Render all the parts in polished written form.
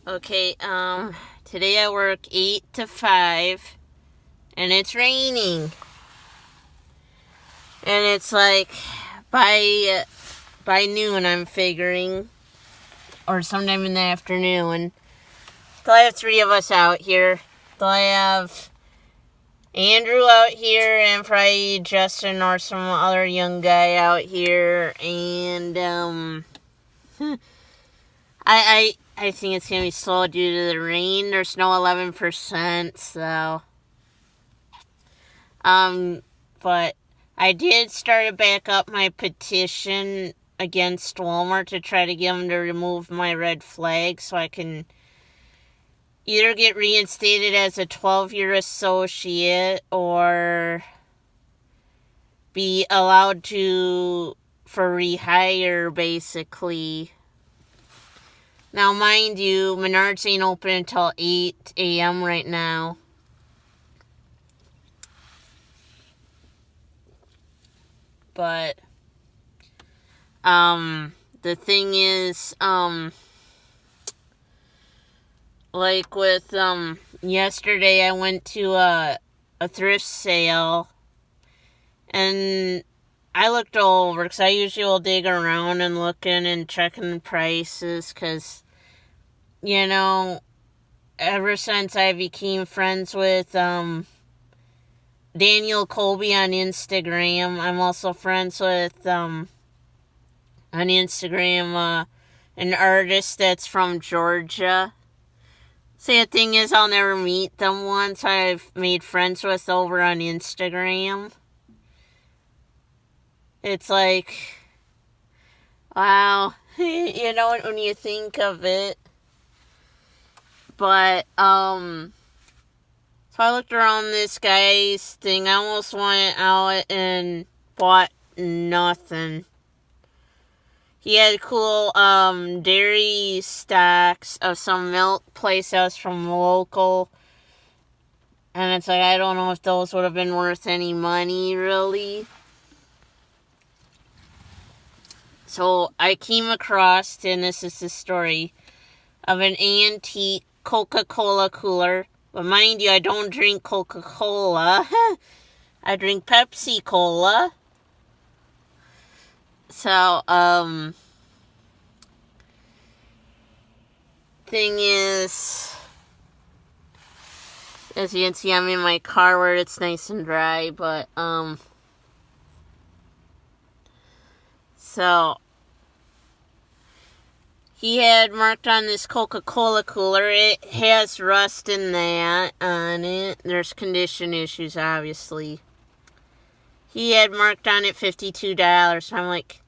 Okay, today I work 8 to 5, and it's raining. And it's like, by noon I'm figuring, or sometime in the afternoon. So I have 3 of us out here. So I have Andrew out here, and probably Justin or some other young guy out here, and, I think it's gonna be slow due to the rain. There's no 11%, so... But I did start back up my petition against Walmart to try to get them to remove my red flag so I can either get reinstated as a 12-year associate or be allowed for rehire, basically. Now, mind you, Menards ain't open until 8 a.m. right now. But, the thing is, like with, yesterday I went to a thrift sale, and I looked all over, because I usually will dig around and looking and checking the prices, because, ever since I became friends with, Daniel Colby on Instagram, I'm also friends with, on Instagram, an artist that's from Georgia. See, the thing is, I'll never meet them once I've made friends with over on Instagram. It's like, wow, when you think of it. But, so I looked around this guy's thing. I almost went out and bought nothing. He had cool, dairy stacks of some milk place that was from local. And it's like, I don't know if those would have been worth any money, really. So I came across, and this is the story, of an antique Coca-Cola cooler. But mind you, I don't drink Coca-Cola. I drink Pepsi-Cola. So, thing is, as you can see, I'm in my car where it's nice and dry, but, so, he had marked on this Coca-Cola cooler, it has rust in that on it. There's condition issues, obviously. He had marked on it $52. I'm like,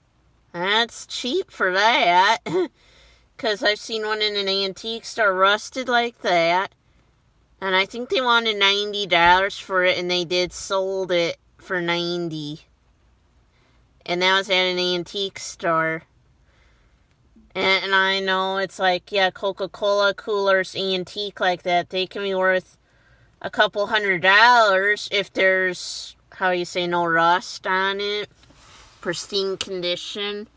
that's cheap for that. Because I've seen one in an antique store rusted like that. And I think they wanted $90 for it, and they did sold it for $90. And that was at an antique store. And I know it's like, yeah, Coca-Cola coolers, antique like that, they can be worth a couple $100 if there's, no rust on it. Pristine condition.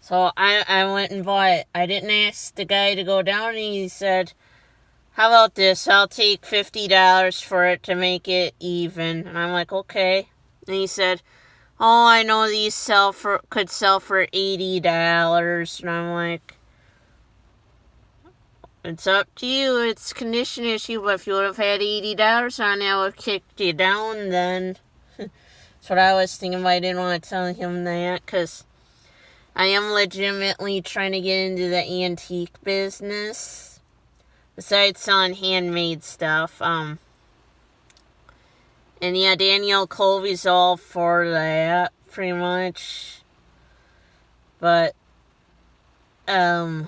So I went and bought it. I didn't ask the guy to go down, and he said, how about this? I'll take $50 for it to make it even. And I'm like, okay. And he said, oh, I know these could sell for $80. And I'm like, it's up to you. It's a condition issue, but if you would have had $80 on it, I would have kicked you down then. That's what I was thinking, but I didn't want to tell him that, because I am legitimately trying to get into the antique business. Besides selling handmade stuff. And yeah, Daniel Colby's all for that, pretty much. But, yeah,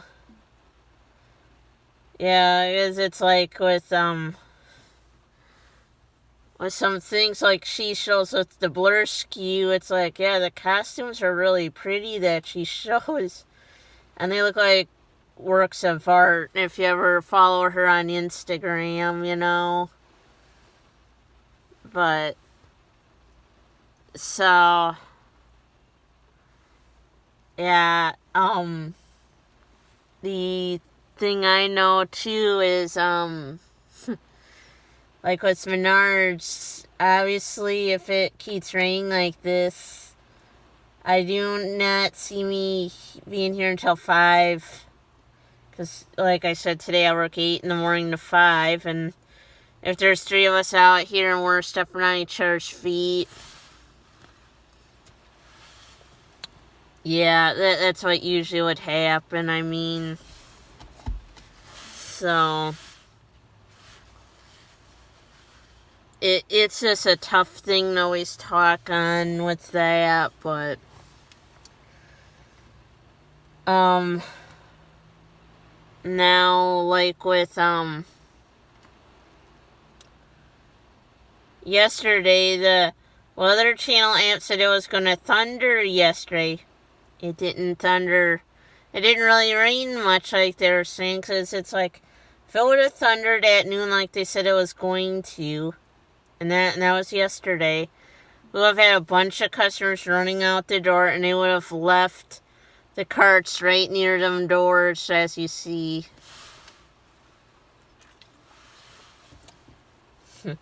because it's like with some things like she shows with the blur skew, it's like, yeah, the costumes are really pretty that she shows. And they look like works of art, if you ever follow her on Instagram, But, so, yeah, the thing I know too is, like with Menards, obviously if it keeps raining like this, I do not see me being here until 5. Because, like I said, today I work 8 in the morning to 5. And if there's 3 of us out here and we're stepping on each other's feet, yeah, that's what usually would happen. I mean, so it's just a tough thing to always talk on with that, but now, like with yesterday, the Weather Channel app said it was gonna thunder yesterday. It didn't thunder. It didn't really rain much like they were saying, because it's like, if it would have thundered at noon like they said it was going to, and that was yesterday, we would have had a bunch of customers running out the door, and they would have left the carts right near them doors, as you see. We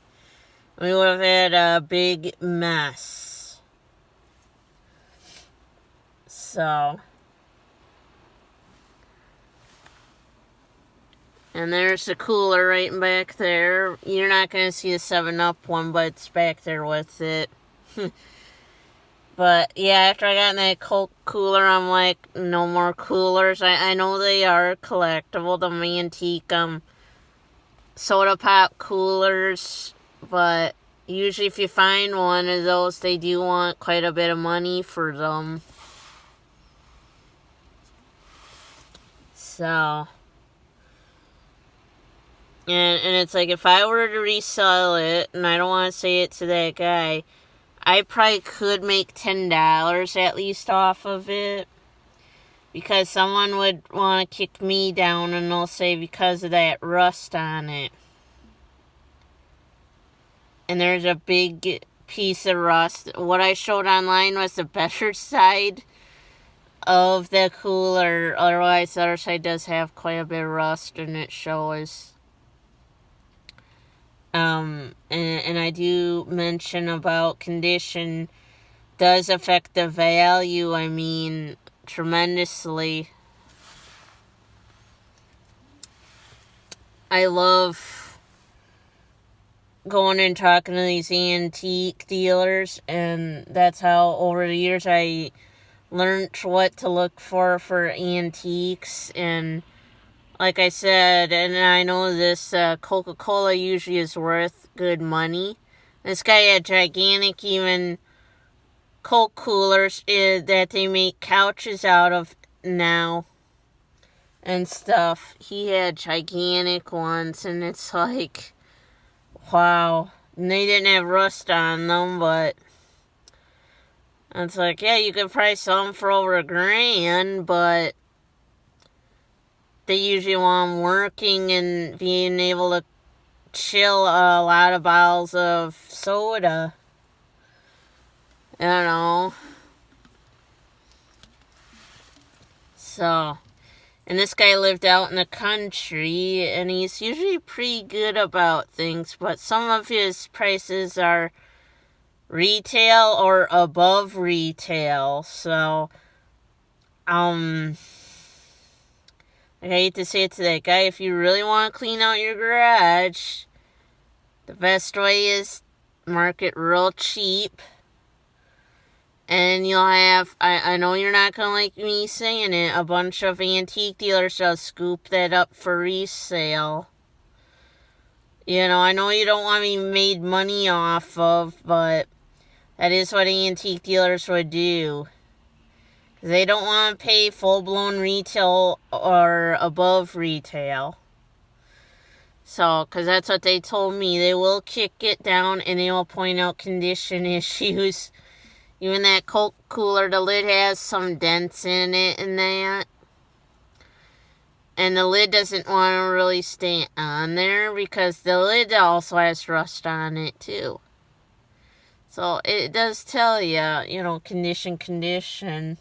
would have had a big mess. So, and there's the cooler right back there. You're not going to see the 7-Up one, but it's back there with it. But, yeah, after I got in that Coke cooler, I'm like, no more coolers. I know they are collectible, the antique soda pop coolers, but usually if you find one of those, they do want quite a bit of money for them. So, and it's like, if I were to resell it, and I don't want to say it to that guy, I probably could make $10 at least off of it. Because someone would want to kick me down, and they'll say because of that rust on it. And there's a big piece of rust. What I showed online was the better side of the cooler. Otherwise, the other side does have quite a bit of rust, and it shows. And I do mention about condition does affect the value, I mean, tremendously. I love going and talking to these antique dealers, and that's how over the years I learned what to look for antiques. And like I said, and I know this Coca-Cola usually is worth good money. This guy had gigantic even Coke coolers that they make couches out of now and stuff. He had gigantic ones, and it's like, wow. And they didn't have rust on them, but it's like, yeah, you could probably sell them for over $1,000, but they usually want them working and being able to chill a lot of bottles of soda. I don't know. So, and this guy lived out in the country, and he's usually pretty good about things, but some of his prices are retail or above retail. So, I hate to say it to that guy, if you really want to clean out your garage, the best way is mark it real cheap. And you'll have, I know you're not going to like me saying it, a bunch of antique dealers will scoop that up for resale. You know, I know you don't want me made money off of, but that is what antique dealers would do. They don't want to pay full-blown retail or above retail. So, because that's what they told me. They will kick it down, and they will point out condition issues. Even that Coke cooler, the lid has some dents in it and that. And the lid doesn't want to really stay on there because the lid also has rust on it too. So it does tell you, you know, condition.